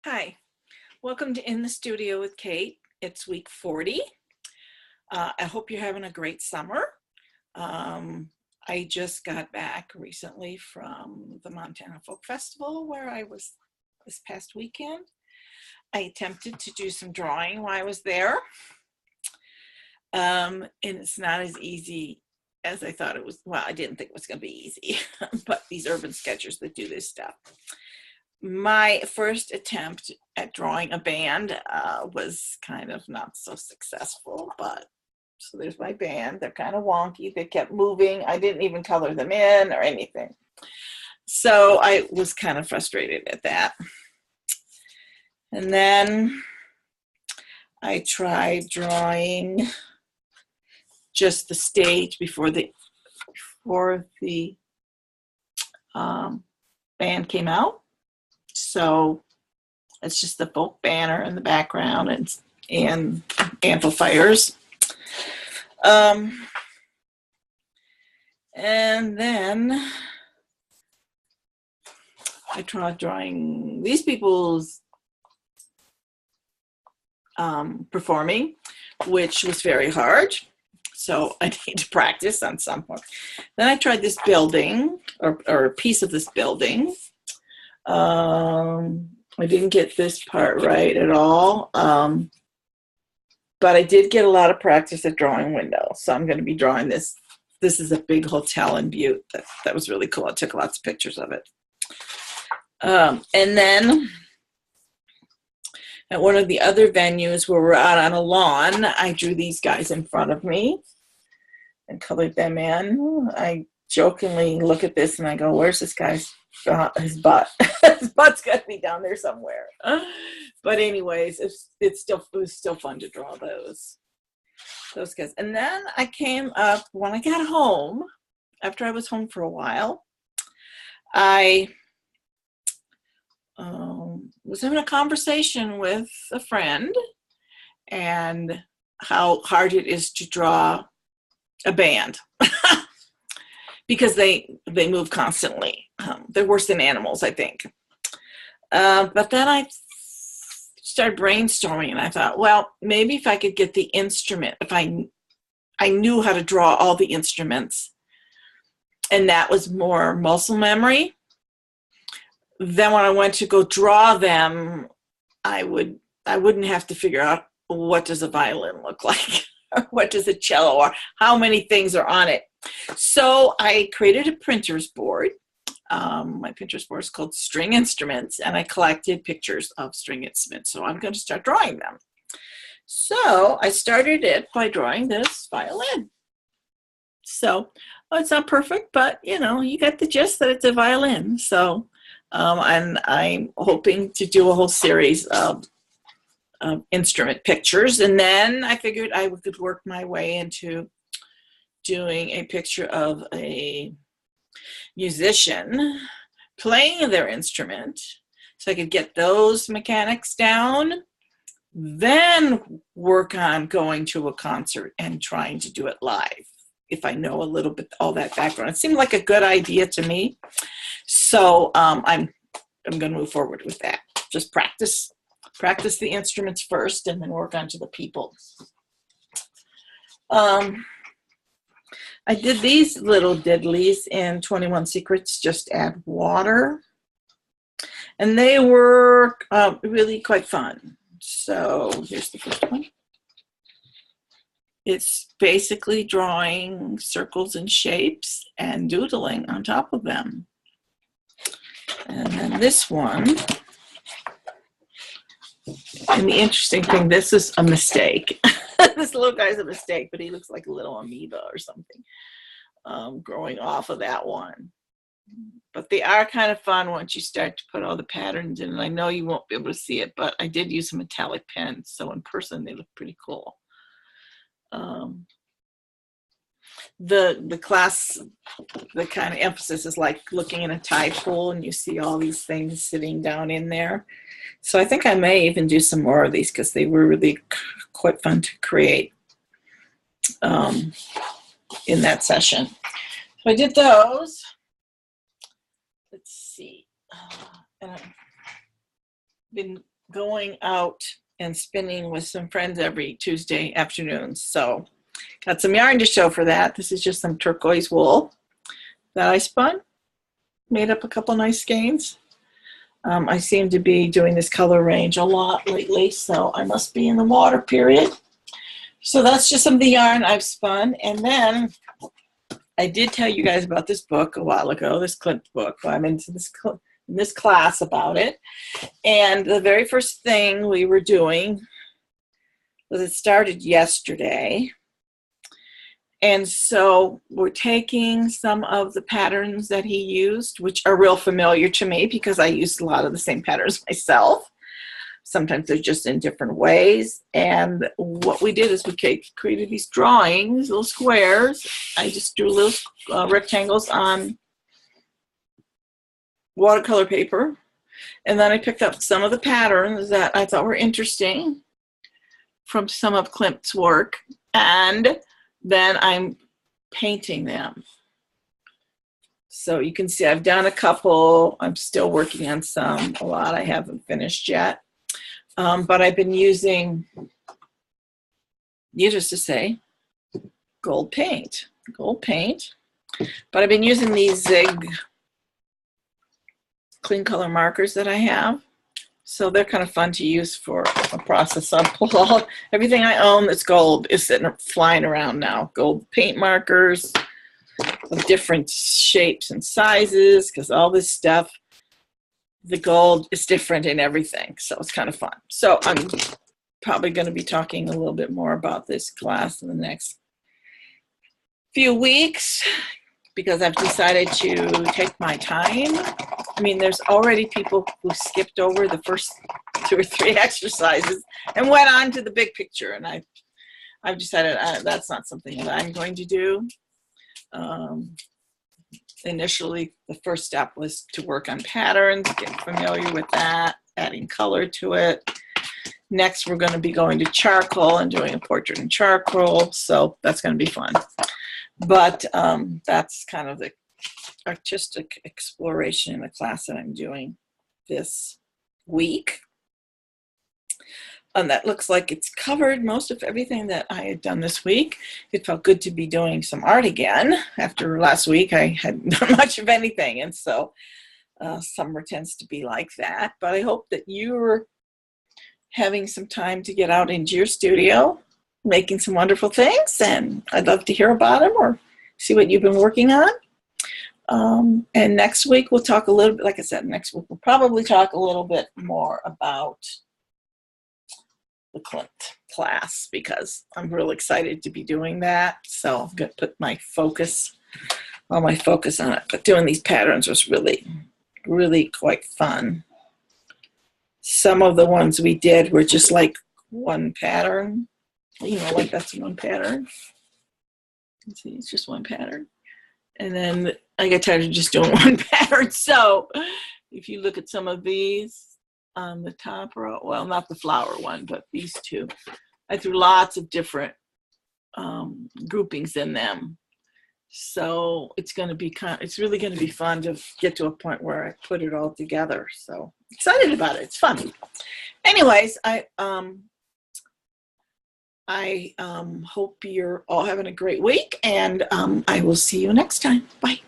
Hi, welcome to In the Studio with Kate. It's week 40. I hope you're having a great summer. I just got back recently from the Montana Folk Festival where I was this past weekend. I attempted to do some drawing while I was there, and it's not as easy as I thought it was. Well, I didn't think it was going to be easy, but these urban sketchers that do this stuff. My first attempt at drawing a band was kind of not so successful, but so there's my band. They're kind of wonky. They kept moving. I didn't even color them in or anything. So I was kind of frustrated at that. And then I tried drawing just the stage before the band came out. So it's just the folk banner in the background and amplifiers. And then I tried drawing these people's performing, which was very hard. So I need to practice on some point. Then I tried this building or a piece of this building. I didn't get this part right at all, but I did get a lot of practice at drawing windows. So I'm going to be drawing this. This is a big hotel in Butte. That was really cool. I took lots of pictures of it. And then at one of the other venues where we're out on a lawn, I drew these guys in front of me and colored them in. I jokingly look at this and I go, where's this guy's his butt? His butt's got to be down there somewhere. But anyways, it was still fun to draw those guys. And then I came up when I got home. After I was home for a while, I was having a conversation with a friend and how hard it is to draw a band. Because they move constantly. They're worse than animals, I think. But then I started brainstorming, and I thought, well, maybe if I could get the instrument, if I knew how to draw all the instruments, and that was more muscle memory, then when I went to go draw them, I wouldn't have to figure out what does a violin look like, or what does a cello, or how many things are on it. So I created a printer's board. My printer's board is called String Instruments, and I collected pictures of string instruments. So I'm going to start drawing them. So I started it by drawing this violin. So it's not perfect, but you got the gist that it's a violin. So and I'm hoping to do a whole series of instrument pictures, and then I figured I could work my way into doing a picture of a musician playing their instrument so I could get those mechanics down, then work on going to a concert and trying to do it live if I know a little bit all that background. It seemed like a good idea to me, so I'm going to move forward with that. Just practice the instruments first and then work on to the people. I did these little diddlies in 21 Secrets, Just Add Water. And they were really quite fun. So here's the first one. It's basically drawing circles and shapes and doodling on top of them. And then this one, and the interesting thing, this is a mistake. This little guy's a mistake, but he looks like a little amoeba or something growing off of that one. But they are kind of fun once you start to put all the patterns in. And I know you won't be able to see it, but I did use some metallic pens, so in person they look pretty cool. The class, the kind of emphasis is like looking in a tide pool and you see all these things sitting down in there. So I think I may even do some more of these because they were really quite fun to create in that session. So I did those. Let's see. And I've been going out and spinning with some friends every Tuesday afternoons. So got some yarn to show for that. This is just some turquoise wool that I spun. Made up a couple nice skeins. I seem to be doing this color range a lot lately, so I must be in the water period. So that's just some of the yarn I've spun. And then I did tell you guys about this book a while ago, this Klimt book. I'm into this class about it. And the very first thing we were doing was, it started yesterday. And so we're taking some of the patterns that he used, which are real familiar to me because I used a lot of the same patterns myself. Sometimes they're just in different ways. And what we did is we created these drawings, little squares. I just drew little rectangles on watercolor paper. And then I picked up some of the patterns that I thought were interesting from some of Klimt's work. And then I'm painting them. So you can see I've done a couple. I'm still working on some. A lot I haven't finished yet. But I've been using, needless to say, gold paint. But I've been using these Zig clean color markers that I have. So they're kind of fun to use for a process. I'll pull all, everything I own that's gold is flying around now. Gold paint markers of different shapes and sizes, because all this stuff, the gold is different in everything. So it's kind of fun. So I'm probably going to be talking a little bit more about this class in the next few weeks, because I've decided to take my time. I mean, there's already people who skipped over the first 2 or 3 exercises and went on to the big picture. And I've decided that's not something that I'm going to do. Initially, the first step was to work on patterns, get familiar with that, adding color to it. Next, we're going to be going to charcoal and doing a portrait in charcoal. So that's going to be fun. But that's kind of the artistic exploration in the class that I'm doing this week. And that looks like it's covered most of everything that I had done this week. It felt good to be doing some art again. After last week, I hadn't done much of anything. And so summer tends to be like that. But I hope that you're having some time to get out into your studio, making some wonderful things. And I'd love to hear about them or see what you've been working on. And next week, we'll talk a little bit, like I said, next week, we'll probably talk a little bit more about the Klimt class, because I'm really excited to be doing that. So I'm going to put all my focus on it. But doing these patterns was really, really quite fun. Some of the ones we did were just like one pattern. You know, like that's one pattern. You can see it's just one pattern. And then I got tired of just doing one pattern. So if you look at some of these on the top row, well, not the flower one, but these two, I threw lots of different groupings in them. So it's going to be it's really going to be fun to get to a point where I put it all together. So excited about it. It's fun. Anyways, I hope you're all having a great week, and I will see you next time. Bye.